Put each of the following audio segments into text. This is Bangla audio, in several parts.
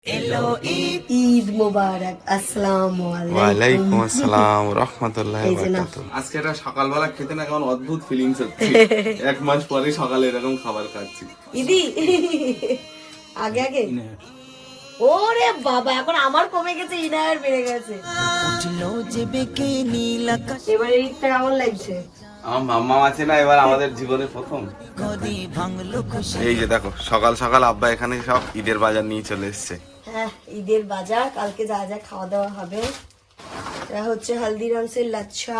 ঈদ মোবারক। আসসালামু ওয়ালাইকুম আসসালাম রাহমাতুল্লাহি ওয়া বারাকাতুহু। আজকে এটা সকালবেলা খেতে না কেমন অদ্ভুত ফিলিংস হচ্ছে। এক মাস পরে সকালে এরকম খাবার খাচ্ছি। ইদি আগে আগে ওরে বাবা, এখন আমার কমে গেছে, ইনার বেড়ে গেছে। এবারে ঈদটা কেমন লাগছে? আমার মাম্মা আছে না, এবার আমাদের জীবনে প্রথম। এই যে দেখো সকাল সকাল আব্বা এখানে সব ঈদের বাজার নিয়ে চলে এসেছে। হ্যাঁ, ঈদের বাজার কালকে যা যা খাওয়া দাওয়া হবে। এটা হচ্ছে হলদিরামসের লাচ্ছা।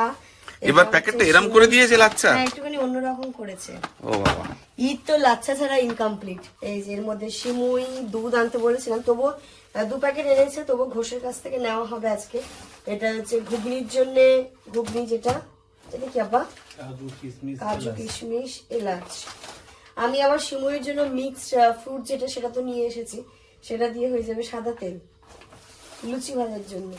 এবার প্যাকেটটা এরম করে দিয়েছে লাচ্ছা। হ্যাঁ, একটুখানি অন্যরকম করেছে। ও বাবা, ঈদ তো লাচ্ছা ছাড়া ইনকমপ্লিট। এই যে এর মধ্যে সিমুই দুধ আনতে বলেছিলাম, তবু 2 প্যাকেট এনেছে, তবু ঘোষের কাছ থেকে নেওয়া হবে আজকে। এটা হচ্ছে ঘুগনির জন্য, ঘুগনি যেটা এটা কি আব্বা? কাজু কিশমিশ এলাচ। আমি আবার সিমুইয়ের জন্য মিক্সড ফ্রুট যেটা, সেটা তো নিয়ে এসেছি, সেটা দিয়ে হয়ে যাবে সাদা তেল লুচি ভাজার জন্য।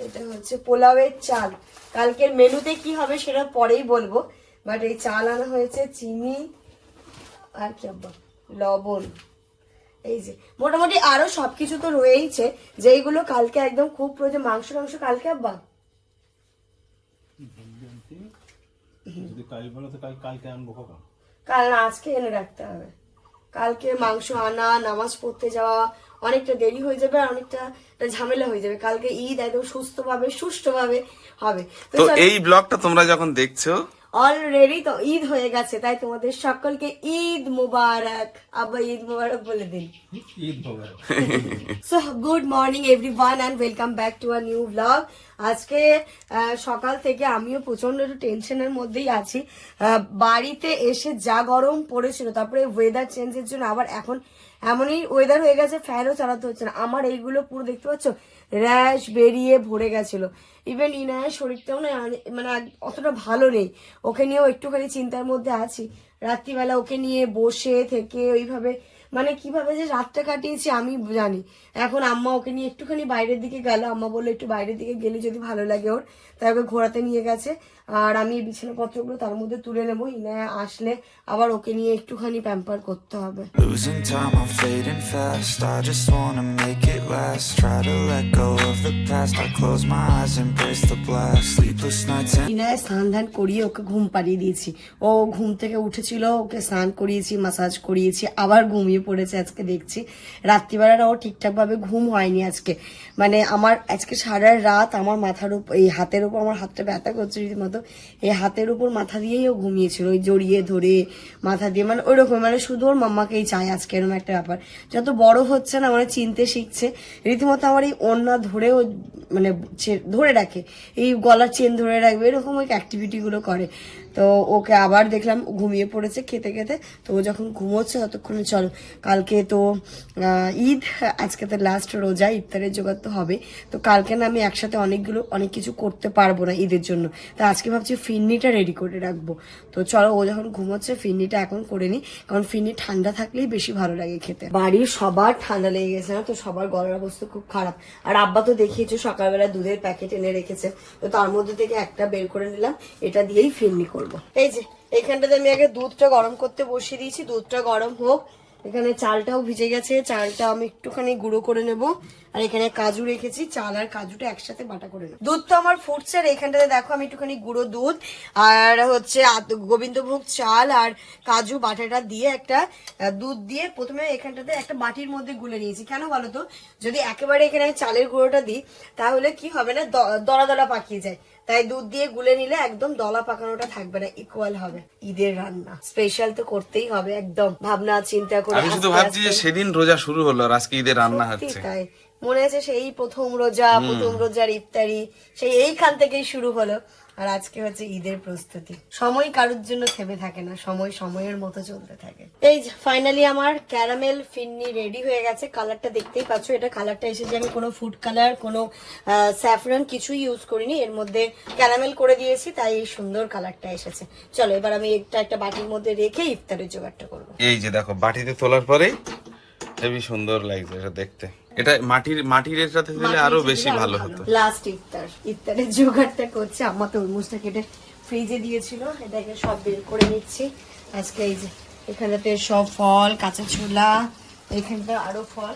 এটা হচ্ছে পোলাওয়ের চাল। কালকের মেনুতে কি হবে সেটা পরেই বলবো, বাট এই চাল আনা হয়েছে, চিনি আর কি আব্বা লবণ। এই যে মোটামুটি আরো সবকিছু তো রয়েইছে, যেইগুলো কালকে একদম খুব প্রয়োজন। মাংস কালকে আব্বা কাল না, আজকে এনে রাখতে হবে। কালকে মাংস আনা, নামাজ পড়তে যাওয়া, অনেকটা দেরি হয়ে যাবে আর অনেকটা ঝামেলা হয়ে যাবে। কালকে ঈদ একদম সুস্থভাবে সুষ্ঠুভাবে হবে। তো এই ব্লগটা তোমরা যখন দেখছো অলরেডি তো ঈদ হয়ে গেছে, তাই তোমাদের সকলকে ঈদ মুবারক। আব্বা ঈদ মুবারক বলে দিন। Eid Mubarak. So good morning everyone and welcome back to a new vlog. আজকে সকাল থেকে আমিও প্রচন্ড একটু টেনশনের মধ্যেই আছি। বাড়িতে এসে যা গরম পড়েছিল, তারপরে ওয়েদার চেঞ্জের জন্য আবার এখন এমনই ওয়েদার হয়ে গেছে, ফ্যানও চালাতে হচ্ছে না। আমার এইগুলো পুরো দেখতে পাচ্ছ র্যাশ বেরিয়ে ভরে গেছিল। ইভেন ইনায়ের শরীরটাও না মানে অতটা ভালো নেই, ওকে নিয়েও একটুখানি চিন্তার মধ্যে আছি। রাত্রিবেলা ওকে নিয়ে বসে থেকে ওইভাবে মানে কিভাবে যে রাতটা কাটিয়েছি আমি জানি। এখন আম্মা ওকে নিয়ে একটুখানি বাইরের দিকে গেল, আম্মা বললো একটু বাইরের দিকে গেলে যদি ভালো লাগে ওর, তাই ওকে ঘোরাতে নিয়ে গেছে। আর আমি এই বিছানাপত্রগুলো তার মধ্যে তুলে নেবো, ইনায়া আসলে আবার ওকে নিয়ে একটুখানি প্যাম্পার করতে হবে। Losing time, I'm fading fast. I just wanna make it last. Try to let go of the past. I close my eyes, embrace the blast. Sleepless nights and Inaya স্নান ধান করিয়ে ওকে ঘুম পাড়িয়ে দিয়েছি। ও ঘুম থেকে উঠেছিল, ওকে স্নান করিয়েছি, মাসাজ করিয়েছি, আবার ঘুমিয়ে পড়েছে। আজকে দেখছি রাত্রিবেলাটা ও ঠিকঠাক ভাবে ঘুম হয়নি আজকে। মানে আমার আজকে সারা রাত আমার মাথার উপর, এই হাতের উপর, আমার হাতটা ব্যথা করছে রীতিমতো, এই হাতের উপর মাথা দিয়েই ও ঘুমিয়েছিল, ওই জড়িয়ে ধরে মাথা দিয়ে, মানে ওইরকম, মানে শুধু ওর মাম্মাকেই চায় আজকে, এরকম একটা ব্যাপার। যত বড় হচ্ছে না মানে চিনতে শিখছে, রীতিমতো আমার এই ওড়না ধরে ও মানে ধরে রাখে, এই গলার চেন ধরে রাখবে, এরকম ওই অ্যাক্টিভিটি গুলো করে। তো ওকে আবার দেখলাম ঘুমিয়ে পড়েছে খেতে খেতে। তো ও যখন ঘুমোচ্ছে ততক্ষণে চলো, কালকে তো ঈদ, আজকে তো লাস্ট রোজা, ইফতারের জোগাড় তো হবে। তো কালকে না আমি একসাথে অনেক কিছু করতে পারবো না ঈদের জন্য, তা আজকে ভাবছি ফিরনিটা রেডি করে রাখবো। তো চলো, ও যখন ঘুমোচ্ছে ফিরনিটা এখন করে নি, কারণ ফিরনি ঠান্ডা থাকলেই বেশি ভালো লাগে খেতে। বাড়ির সবার ঠান্ডা লেগে গেছে না, তো সবার গলার অবস্থা খুব খারাপ। আর আব্বা তো দেখিয়েছো সকালবেলা দুধের প্যাকেট এনে রেখেছে, তো তার মধ্যে থেকে একটা বের করে নিলাম, এটা দিয়েই ফিরনি করবো। এই যে এইখানটাতে আমি আগে দুধটা গরম করতে বসিয়ে দিয়েছি, দুধটা গরম হোক। এখানে চালটাও ভিজে গেছে, চালটা আমি একটুখানি গুঁড়ো করে নেব। আর এখানে কাজু রেখেছি, চাল আর কাজুটা একসাথে বাটা করে নেব। দুধ তো আমার ফুটছে, আর এখানটাতে দেখো আমি একটুখানি গুঁড়ো দুধ আর হচ্ছে গোবিন্দভোগ চাল আর কাজু বাটাটা দিয়ে একটা দুধ দিয়ে প্রথমে এখানটাতে একটা বাটির মধ্যে গুলে নিয়েছি। কেন বলো তো, যদি একেবারে এখানে আমি চালের গুঁড়োটা দিই তাহলে কি হবে না, দলা দলা পাকিয়ে যায়। তাই দুধ দিয়ে গুলে নিলে একদম দলা পাকানোটা থাকবে না, ইকুয়াল হবে। ঈদের রান্না স্পেশাল তো করতেই হবে, একদম ভাবনা চিন্তা করে। আমি শুধু ভাবছি যে সেদিন রোজা শুরু হলো আর আজকে ঈদের রান্না হচ্ছে। তাই মনে আছে সেই প্রথম রোজার ইফতারি, সেই এইখান থেকেই শুরু হলো। আর আজকে হচ্ছে ঈদের প্রস্তুতি। সময় কারোর জন্য থেমে থাকে না, সময় সময়ের মতো চলতে থাকে। এই ফাইনালি আমার ক্যারামেল ফিরনি রেডি হয়ে গেছে। কালারটা দেখতেই পাচ্ছ, এটা কালারটা এসেছে, আমি কোনো ফুড কালার, কোনো স্যাফরন কিছুই ইউজ করিনি, এর মধ্যে ক্যারামেল করে দিয়েছি, তাই এই সুন্দর কালারটা এসেছে। চলো এবার আমি একটা বাটির মধ্যে রেখে ইফতারের জোগাড়টা করবো। এই যে দেখো বাটিতে তোলার পরে হেবি সুন্দর লাগছে এটা দেখতে। এটা মাটির এটাতে দিলে আরো বেশি ভালো হতো। লাস্ট ইফতারের জোগাড়টা করছে আম্মা, তরমুজটা কেটে ফ্রিজে দিয়েছিল, এটাকে সব বের করে নিচ্ছি আজকে। এই যে এখানটাতে সব ফল, কাঁচা ছোলা, এখানটা আরো ফল,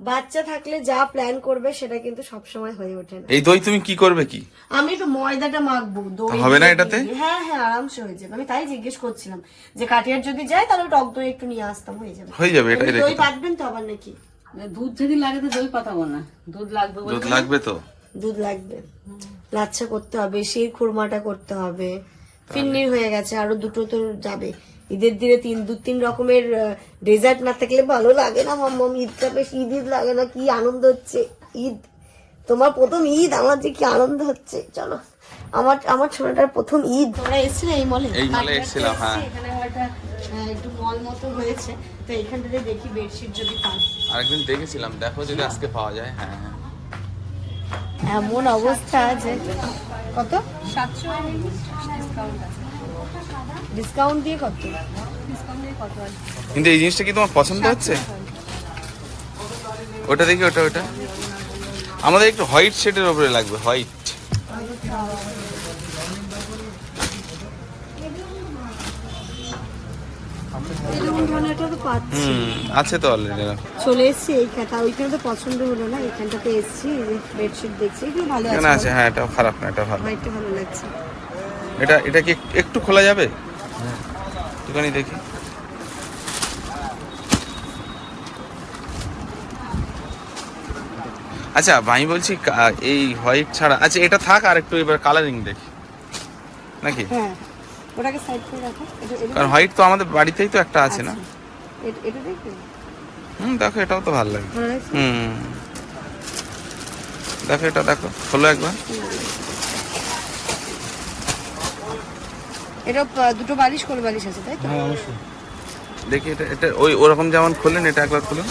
বাচ্চা থাকলে যা প্ল্যান করবে সেটা কিন্তু সবসময় হয়ে ওঠে না। এই দই তুমি কি করবে কি? আমি একটু ময়দাটা মাখবো, দই হবে না দিয়ে এটাতে? দিই। হ্যাঁ হ্যাঁ, আরামসে হয়ে যাবে। আমি তাই জিজ্ঞেস করছিলাম যে কাটিয়ার যদি যায় তাহলে টক দই একটু নিয়ে আসতাম, হয়ে যাবে। হয়ে যাবে, এটাই এমনি রেখে দই দাও। পাতবেন তো আবার নাকি? দুধ যদি লাগে তো দই পাতাবো না, দুধ লাগবে বলে। দুধ লাগবে তো? দুধ লাগবে। লাচ্ছা করতে হবে, শির খুরমাটা করতে হবে, ফিন্নির হয়ে গেছে, আরো দুটো তো যাবে। ঈদের দিনে দু তিন রকমের ডেজার্ট না থাকলে ভালো লাগে না মাম্মাম। ঈদটা বেশ ঈদ ঈদ লাগে না? কি আনন্দ হচ্ছে ঈদ, তোমার প্রথম ঈদ, আমার যে কি আনন্দ হচ্ছে। চলো, আমার ছোটটার প্রথম ঈদ। তোমরা এসেছিলে এই মলে? এই মলে এসেছিলাম, হ্যাঁ। এখানে একটা একটু মল মতো হয়েছে, তো এখানটাতে দেখি বেডশিট যদি পাই। আরেকদিন দেখেছিলাম, দেখো যদি আজকে পাওয়া যায়। হ্যাঁ হ্যাঁ, এমন অবস্থা যে কত 700 ডিসকাউন্ট দিয়ে কত? কিন্তু এই জিনিসটা কি তোমার পছন্দ হচ্ছে? ওটা দেখি, ওটা ওটা আমাদের একটু হোয়াইট শেডের উপরে লাগবে, হোয়াইট। এরকম ধরনের একটা তো পাচ্ছি। আছে তো অলরেডি। চলে এসেছি এইখানটা, ওইখানে তো পছন্দ হলো না, এইখানটাতে এসেছি, বেডশিট দেখছি, এগুলো ভালো এখানে আছে, আছে। হ্যাঁ, এটা খারাপ না, এটা ভালো। হোয়াইটটা ভালো লাগছে। এটা কি একটু খোলা যাবে? একটুখানি দেখি। আচ্ছা আমি বলছি এই হোয়াইট ছাড়া, আচ্ছা এটা থাক, আর একটু এবার কালারিং দেখি নাকি? হ্যাঁ, ওটাকে সাইড করে রাখো। কারণ হোয়াইট তো আমাদের বাড়িতেই তো একটা আছে না? এটা দেখো, দেখো এটাও তো ভালো লাগে। ভালো লাগছে। দেখো এটা, দেখো খোলো একবার। এটা দুটো বালিশ, কোল বালিশ আছে তাই তো? দেখি এটা, এটা ওই ওরকম যেমন খুললেন, এটা একবার খুলুন।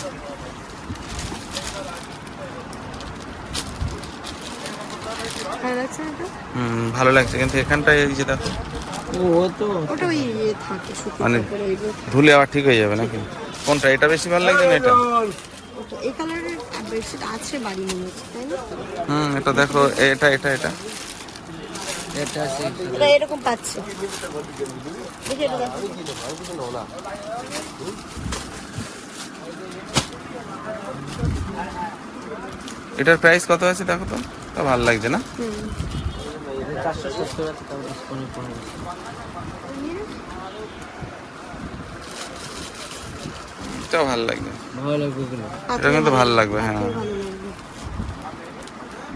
ভালো লাগছে না এটা? ভালো লাগছে, কিন্তু এখানটায় এই যে দেখো, ওটা ওই থাকে শুকিয়ে মানে তারপরে ওইগুলো। ধুলে আবার ঠিক হয়ে যাবে নাকি? কোনটা, এটা বেশি ভালো লাগছে না এটা? ওটা এই কালারের বেডশিট আছে বাড়ি মনে হচ্ছে তাই না? এটা দেখো, এটা এটা এটা এটা এরকম পাচ্ছে, দেখি এটা দেখো। এটার প্রাইস কত আছে দেখো তো? তা ভালো লাগছে না? এটাও ভালো লাগবে, এটা কিন্তু ভালো লাগবে, হ্যাঁ। ভালো লাগবে।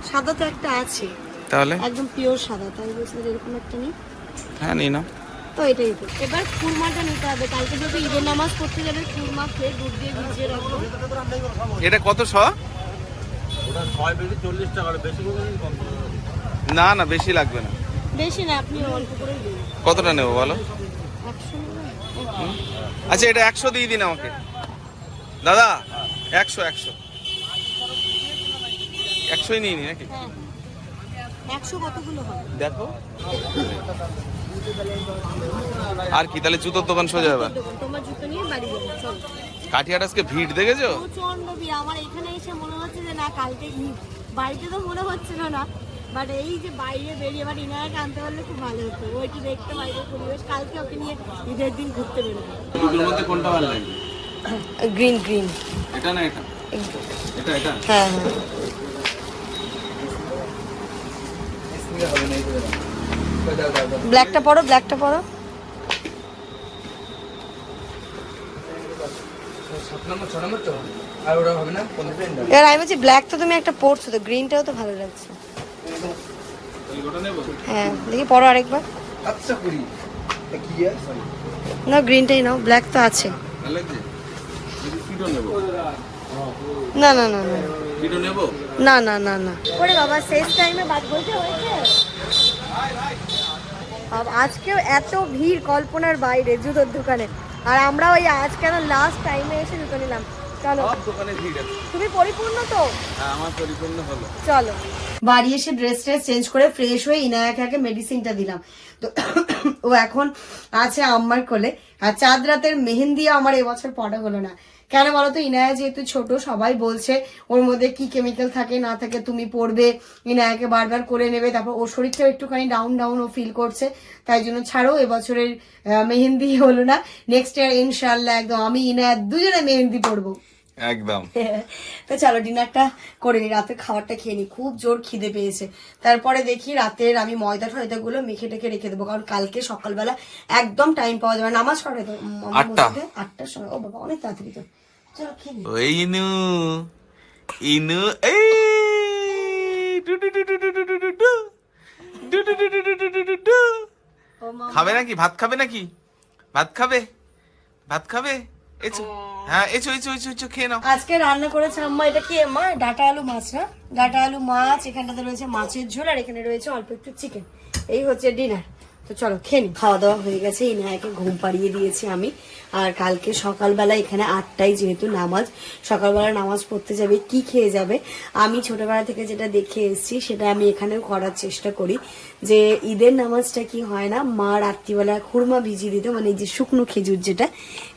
সাদা তো একটা আছে, তাহলে একদম পিওর সাদা, তাই বলছি এরকম একটা নেই হ্যাঁ, নিই না। তো এটাই তো। এবার খুরমাটা নিতে হবে, কালকে যদি ঈদের নামাজ পড়তে যাবে খুরমা খেয়ে দুধ দিয়ে ভিজিয়ে রাখবো। এটা কত শ? না না, বেশি লাগবে না। বেশি না, আপনি অল্প করেই দিন। কতটা নেবো বলো? 100 নেবেন? আচ্ছা এটা 100 দিয়ে দিন আমাকে দাদা। 100 100ই নিয়ে নি নাকি? হ্যাঁ, 100 কতগুলো হবে? দেখো। আর কি তাহলে জুতোর দোকান সোজা যাবে? তোমার জুতো নিয়ে বাড়ি যাবো, চলো। কাঠিয়ার আজকে ভিড় দেখেছো? প্রচন্ড ভিড়। আমার এখানে এসে মনে হচ্ছে যে না কালকে ঈদ, বাড়িতে তো মনে হচ্ছিল না, বাট এই যে বাইরে বেরিয়ে এবার ইনায়াকে আনতে পারলে খুব ভালো হতো। ওইটি দেখতে বাইরের পরিবেশ, কালকে ওকে নিয়ে ঈদের দিন ঘুরতে বেরোবো। দুটোর মধ্যে কোনটা ভালো লাগে? গ্রিন গ্রিন, এটা না এটা? এটা এটা হ্যাঁ হ্যাঁ। ব্ল্যাকটা পরো, ব্ল্যাকটা পরো। এবার আমি বলছি ব্ল্যাক তো তুমি একটা পরছো, তো গ্রিনটাও তো ভালো লাগছে। হ্যাঁ দেখি পরো আরেকবার। না গ্রিনটাই নাও, ব্ল্যাক তো আছে। ভালো লাগছে? কিটো নেবো? না না না না কিটো নেবো? না না না না। ওরে বাবা, শেষ টাইমে বাদ বলতে হয়েছে। আজকেও এত ভিড় কল্পনার বাইরে জুতোর দোকানে, আর আমরা ওই আজকে লাস্ট টাইমে এসে জুতো নিলাম। চলো, সব দোকানে ভিড় আছে। তুমি পরিপূর্ণ তো? হ্যাঁ, আমার পরিপূর্ণ হলো। চলো, বাড়ি এসে ড্রেস চেঞ্জ করে ফ্রেশ হয়ে ইনায়াকে মেডিসিনটা দিলাম, তো ও এখন আছে আম্মার কোলে। আর চাঁদ রাতের মেহেন্দি আমার এবছর পড়া হলো না, কেন বলতো? ইনায়া যেহেতু ছোট, সবাই বলছে ওর মধ্যে কি কেমিক্যাল থাকে না থাকে, তুমি পড়বে, ইনায়াকে বারবার করে নেবে, তারপর ওর শরীরটাও একটুখানি ডাউন ডাউন ও ফিল করছে, তাই জন্য ছাড়ো, এবছরের মেহেন্দি হলো না। নেক্সট ইয়ার ইনশাল্লাহ একদম আমি ইনায়া দুজনে মেহেন্দি পড়বো। একদম। তো চলো ডিনারটা করে নি, রাতের খাবারটা খেয়ে নি, খুব জোর খিদে পেয়েছে। তারপরে দেখি রাতের আমি ময়দা টয়দা গুলো মেখে টেখে রেখে দেবো, কারণ কালকে সকালবেলা একদম টাইম পাওয়া যাবে না। নামাজ পড়ে তো 8টার সময়। ও বাবা অনেক তাড়াতাড়ি তো। চলো খেয়ে নি। ওই ইনু এই খাবে নাকি? ভাত খাবে নাকি? ভাত খাবে? ভাত খাবে? এসো, হ্যাঁ এসো এসো এসো এসো, খেয়ে নাও। আজকে রান্না করেছে আম্মা, এটা কি মা? ডাটা আলু মাছ না? ডাটা আলু মাছ, এখানটাতে রয়েছে মাছের ঝোল, আর এখানে রয়েছে অল্প একটু চিকেন। এই হচ্ছে ডিনার। তো চলো খেয়ে নি। খাওয়া দাওয়া হয়ে গেছে, ইনায়াকে ঘুম পাড়িয়ে দিয়েছি আমি। আর কালকে সকালবেলা এখানে 8টায় যেহেতু নামাজ, সকালবেলা নামাজ পড়তে যাবে, কি খেয়ে যাবে? আমি ছোটবেলা থেকে যেটা দেখে এসেছি সেটা আমি এখানেও করার চেষ্টা করি, যে ঈদের নামাজটা কি হয় না, মা রাত্রিবেলা খুরমা ভিজিয়ে দিত, মানে এই যে শুকনো খেজুর যেটা,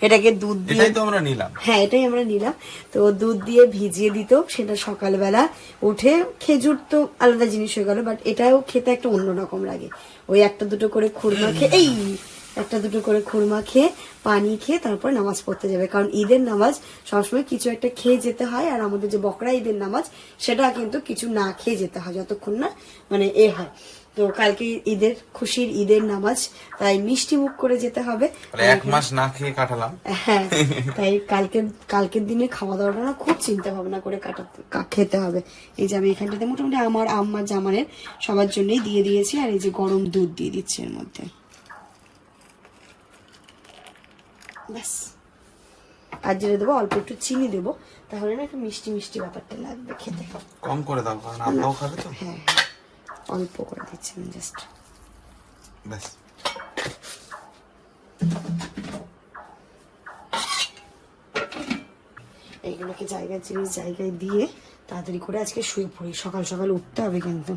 এটাকে দুধ দিয়ে, এটাই তো আমরা নিলাম। হ্যাঁ এটাই আমরা নিলাম। তো দুধ দিয়ে ভিজিয়ে দিত, সেটা সকালবেলা উঠে, খেজুর তো আলাদা জিনিস হয়ে গেল, বাট এটাও খেতে একটা অন্যরকম লাগে। ওই একটা দুটো করে খুরমা খেয়ে, একটা দুটো করে খুরমা খেয়ে, পানি খেয়ে তারপর নামাজ পড়তে যাবে, কারণ ঈদের নামাজ সবসময় কিছু একটা খেয়ে যেতে হয়। আর আমাদের যে বকরা ঈদের নামাজ, সেটা কিন্তু কিছু না খেয়ে যেতে হয়, যতক্ষণ না মানে হয়। তো কালকে ঈদের খুশির ঈদের নামাজ, তাই মিষ্টি মুখ করে যেতে হবে। 1 মাস না খেয়ে কাটালাম। হ্যাঁ, তাই কালকের দিনে খাওয়া দাওয়াটা না খুব চিন্তা ভাবনা করে খেতে হবে। এই যে আমি এখানটাতে মোটামুটি আমার আম্মা জামানের সবার জন্যই দিয়ে দিয়েছি, আর এই যে গরম দুধ দিয়ে দিচ্ছি এর মধ্যে, ব্যাস। আর যেটা দেবো অল্প একটু চিনি দেবো, তাহলে না একটু মিষ্টি মিষ্টি ব্যাপারটা লাগবে খেতে। কম করে দাও, কারণ আব্বাও খাবে তো। হ্যাঁ অল্প করে দিচ্ছি আমি জাস্ট, ব্যাস। এইগুলোকে জায়গায় জিনিস জায়গায় দিয়ে তাড়াতাড়ি করে আজকে শুয়ে পড়ি, সকাল সকাল উঠতে হবে কিন্তু।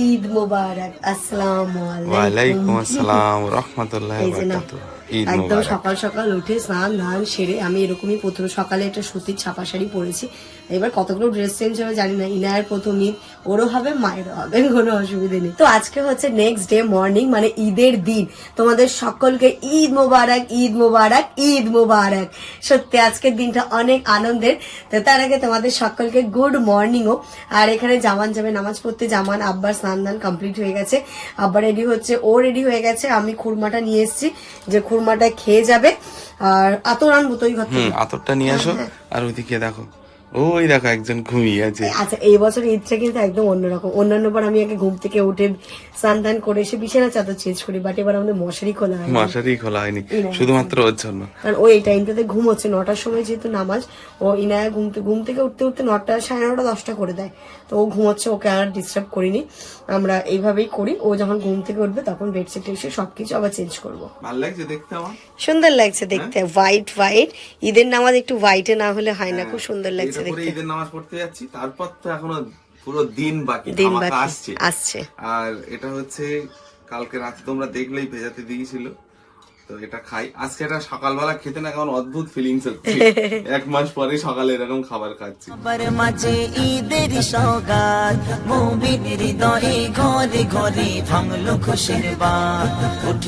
ঈদ মোবারক, আসসালামু ওয়ালাইকুম আসসালাম রাহমাতুল্লাহি এই ওয়া যে না, বারাকাতুহু। ঈদ একদম মোবারক। সকাল সকাল উঠে স্নান ধান সেরে আমি এরকমই প্রথম সকালে একটা সুতির ছাপা শাড়ি পরেছি। এবার কতগুলো ড্রেস চেঞ্জ হবে জানি না, ইনায়ের প্রথম ঈদ, ওরও হবে মায়েরও হবে, কোনো অসুবিধা নেই। তো আজকে হচ্ছে নেক্সট ডে মর্নিং, মানে ঈদের দিন। তোমাদের সকলকে ঈদ মোবারক, ঈদ মোবারক, ঈদ মোবারক। সত্যি আজকের দিনটা অনেক আনন্দের। তো তার আগে তোমাদের সকলকে গুড মর্নিংও। আর এখানে জামান যাবে নামাজ পড়তে, জামান আব্বার স্নান দান কমপ্লিট হয়ে গেছে, আব্বা রেডি হচ্ছে, ও রেডি হয়ে গেছে। আমি খুরমাটা নিয়ে এসেছি, যে খুরমাটা খেয়ে যাবে। আর আতর আনবো তো ওই ঘর থেকে। আতরটা নিয়ে আসো। আর ওইদিকে দেখো, ওই দেখো একজন ঘুমিয়ে আছে। আচ্ছা এই বছর ঈদটা কিন্তু একদম অন্যরকম। অন্যান্য বার আমি আগে ঘুম থেকে উঠে স্নান দান করে এসে বিছানা চাদর চেঞ্জ করি, বাট এবার আমাদের মশারি খোলা হয়, মশারি খোলা হয়নি, শুধুমাত্র ওর জন্য। কারণ ওই টাইমটাতে ঘুম হচ্ছে 9টার সময় যেহেতু নামাজ, ও ইনায়া ঘুম থেকে উঠতে উঠতে 9টা, 9:30, 10টা করে দেয়। তো ও ঘুমোচ্ছে, ওকে আর ডিস্টার্ব করিনি, আমরা এইভাবেই করি। ও যখন ঘুম থেকে উঠবে তখন বেডশিট এসে সবকিছু আবার চেঞ্জ করবো। ভালো লাগছে দেখতে আমার। সুন্দর লাগছে দেখতে, হোয়াইট হোয়াইট। ঈদের নামাজ একটু হোয়াইটে না হলে হয় না, খুব সুন্দর লাগছে এটা পরে দেখতে। ঈদের নামাজ পড়তে যাচ্ছি, তারপর তো এখনো পুরো দিন বাকি, দিন আমাকে বাকি আসছে। আসছে। আর এটা হচ্ছে কালকে রাতে তোমরা দেখলেই ভেজাতে দিয়েছিল, তো এটা খাই আজকে। এটা সকালবেলা খেতে না কেমন অদ্ভুত ফিলিংস হচ্ছে, 1 মাস পরে সকালে এরকম খাবার খাচ্ছি। আবার মাঝে ঈদের সওগাত, মুমিনের হৃদয়ে ঘরে ঘরে ভাঙলো খুশির বাত।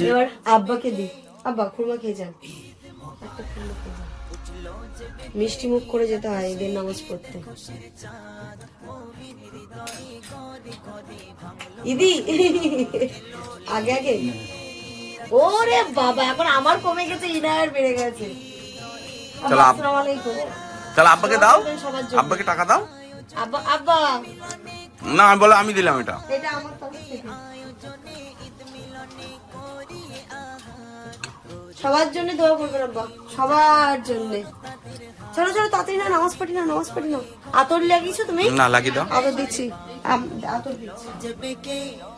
এবার আব্বাকে দি, আব্বা খুরমা খেয়ে যান, একটা খুরমা খেয়ে যান। মিষ্টি মুখ করে যেতে হয় ঈদের নামাজ পড়তে। ইদি আগে আগে, ওরে বাবা এখন আমার কমে গেছে, ইনায়ের বেড়ে গেছে। চলো আসসালামু আলাইকুম। চলো আব্বাকে দাও, সবার জন্য। আব্বাকে টাকা দাও। আব্বা আব্বা না বলো আমি দিলাম এটা। এটা আমার তরফ থেকে। সবার জন্য দোয়া করবেন আব্বা, সবার জন্য। চলো চলো তাড়াতাড়ি না, নামাজ পড়ি না, নামাজ পড়ি না। আতর লাগিয়েছো তুমি? না লাগিয়ে দাও। আতর দিচ্ছি, আতর দিচ্ছি।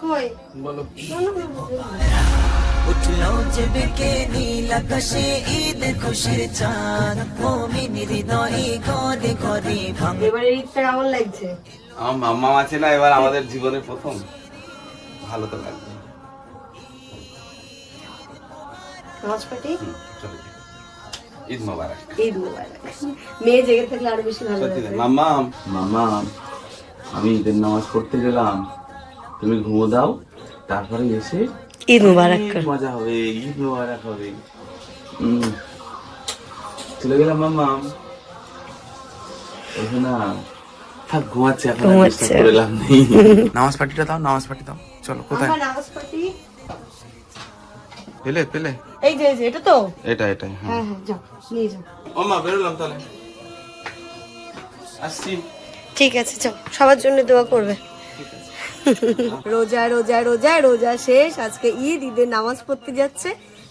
কই বলো। উঠলো জেবেকে নীল আকাশে ঈদ খুশির চাঁদ, মুমিনের হৃদয়ে ঘরে ঘরে ভাঙলো। এবারে ঈদটা কেমন লাগছে? আমার মাম্মা আছে না, এবার আমাদের জীবনে প্রথম, ভালো তো লাগবে। নামাজ পড়ি, চলো ঈদ মোবারক। ঈদ মোবারক। মেয়ে জেগে থাকলে আরো বেশি ভালো সত্যি লাগবে। মাম্মা, মাম্মা আমি ঈদের নামাজ পড়তে গেলাম, তুমি ঘুমো দাও, তারপরে এসে ঈদ মোবারক। মজা হবে, ঈদ মোবারক হবে। চলে গেলাম মাম্মাম। ওঠো না, থাক ঘুমাচ্ছে এখন, আর ঘুমাচ্ছে। disturb করে লাভ নেই। নামাজ পার্টিটা দাও, নামাজ পার্টি দাও। চলো কোথায় আমার নামাজ পাটি পেলে পেলে? এই যে এটা তো, এটাই হ্যাঁ। হ্যাঁ হ্যাঁ যাও নিয়ে যাও। মাম্মা বেরোলাম তাহলে, আসছি। ঠিক আছে যাও, সবার জন্য দোয়া করবে। রোজা রোজা রোজা রোজা শেষ, আজকে ঈদ, ঈদের নামাজ পড়তে যাচ্ছে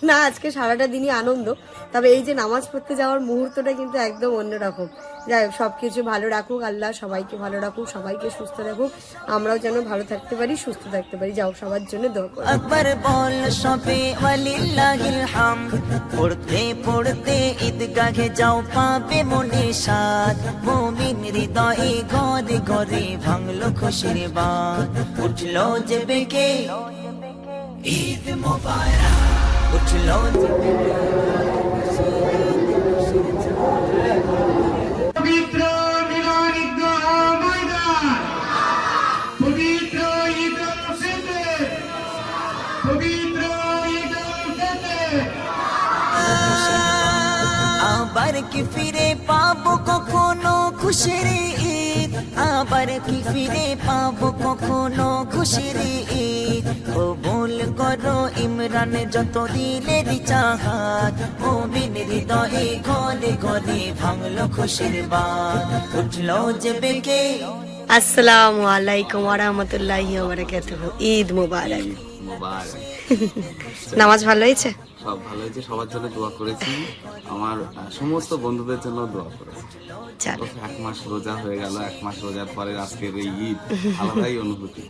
না, আজকে সারাটা দিনই আনন্দ। তবে এই যে নামাজ পড়তে যাওয়ার মুহূর্তটা কিন্তু একদম অন্যরকম। যাই হোক, সবকিছু ভালো রাখুক আল্লাহ, সবাইকে ভালো রাখুক, সবাইকে সুস্থ রাখুক, আমরাও যেন ভালো থাকতে পারি, সুস্থ থাকতে পারি। যাও, সবার জন্য দোয়া করো। আকবর বল সবে ওয়ালিল্লাহিল হামদ, পড়তে পড়তে ঈদগাহে যাও পাবে মনে শাদ, মুমিন হৃদয়ে ঘরে ঘরে ভাঙলো খুশির বাঁধ, উঠলো যে বেগে ঈদ মোবারক, উঠলো যে পবিত্র মিলন ময়দান, পবিত্র ঈদ উল ফিতর, পবিত্র ঈদ উল ফিতর। আবার কি ফিরে পাবো কখনো খুশির ঈদ, আবার কি ফিরে পাবো কখনো খুশির ঈদ, কবুল করো ইমরান যত দিলের চাহাত, মুমিন হৃদয়ে ঘরে ঘরে ভাঙলো খুশির বাঁধ, উঠলো যে বেগে। আসসালামু আলাইকুম ওয়া রাহমাতুল্লাহি ওয়া বারাকাতুহু। ঈদ মোবারক। মোবারক। নামাজ ভালো হয়েছে? সব ভালো হয়েছে, সবার জন্য দোয়া করেছি, আমার সমস্ত বন্ধুদের জন্য দোয়া করেছি। চলো, 1 মাস রোজা হয়ে গেল, 1 মাস রোজার পরে আজকের এই ঈদ, আলাদাই অনুভূতি,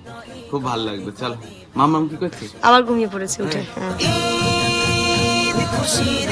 খুব ভালো লাগবে। চলো, মাম্মাম কি করছে? আবার ঘুমিয়ে পড়েছে উঠে। হ্যাঁ। ঈদ খুশির